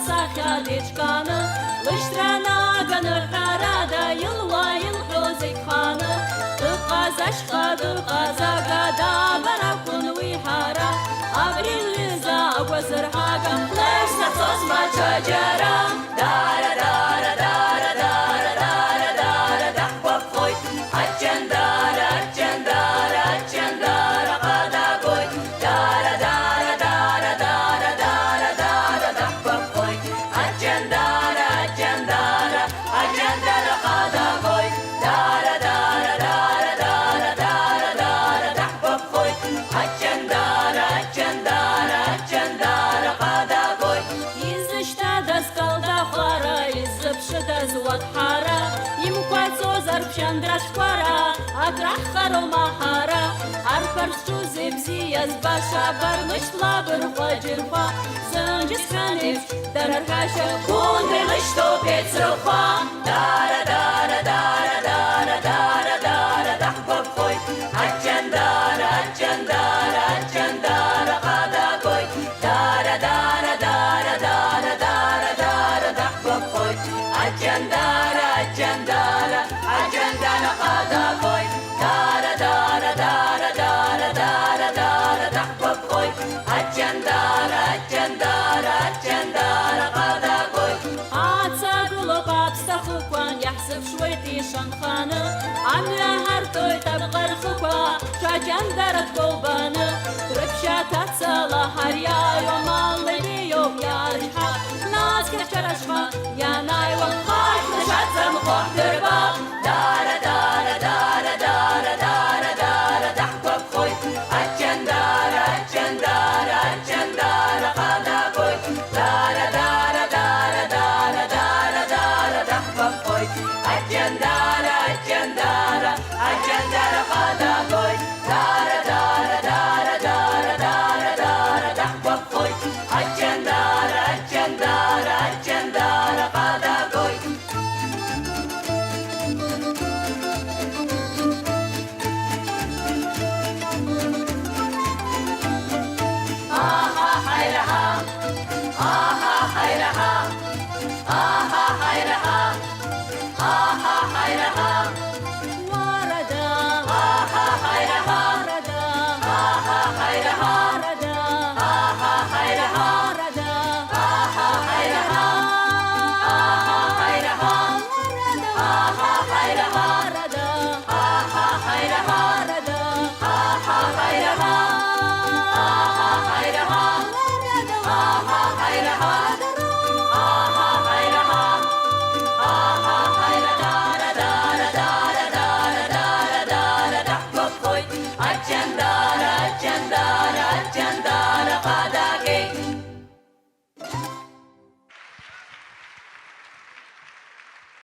сахядичканы, лыштрана ганырхарада йылла йылгызыкханы, дыказашка дыказагада баракун вихара, аврилиза агвазырхага, лешна сосма чаджара, дара дара дара дара дара дара дахва хой, ачандара ачандара ачандара кадагой, дара дара дара дара дара дара дахва хой, ачандара ачандара ачандара кадагой, дара дара дара дара дара дара дахва хой, ачандара ачандара ачандара кадагой. Изышта скалда хвара, изыпшыда зуат хара, имквацо зарпшандра шквара, акрахаро махара, арпарчу зебзияз баша бармышла бырхваджирхва, зынджисканев дараргаша кундылышто пецрхва, дара дара дара дара дара дара дахбабхой, ачандара ачандара ачандара кадагой, дара дара дара дара дара дара дахбабхой, ачандара ачандара ачандара кадагой, дара дара дара дара дара дара дахбабхой, ачандара ачандара ачандара кадагой. Ацагуло капстахукван яхсып швейти шанханы, амля хартой табгар хуква, шачандарат колбаны, трыпшатаца лахарья йомалли йом ярха, нас кешарашха, янайва хашнашатзам хохдырба, дара дара дара дара дара дара дахбабхой, ачандара ачандара ачандара кадагой, дара дара дара дара дара дара дахбабхой, ачандара ачандара ачандара кадагой, дара дара дара дара дара дара дахбабхой, ачандара ачандара ачандара кадагой. Aha hayraha, aha hayraha, aha hayraha, aha hayraha, warada, aha hayraha, warada, aha hayraha, warada, aha hayraha, warada, aha hayraha, aha hayraha, warada, aha hayraha, warada, aha hayraha, warada, aha hayraha, aha hayraha, warada, aha hayraha, aha hayraha, aha hayraha, dara dara dara dara dara dara dahbabhoy,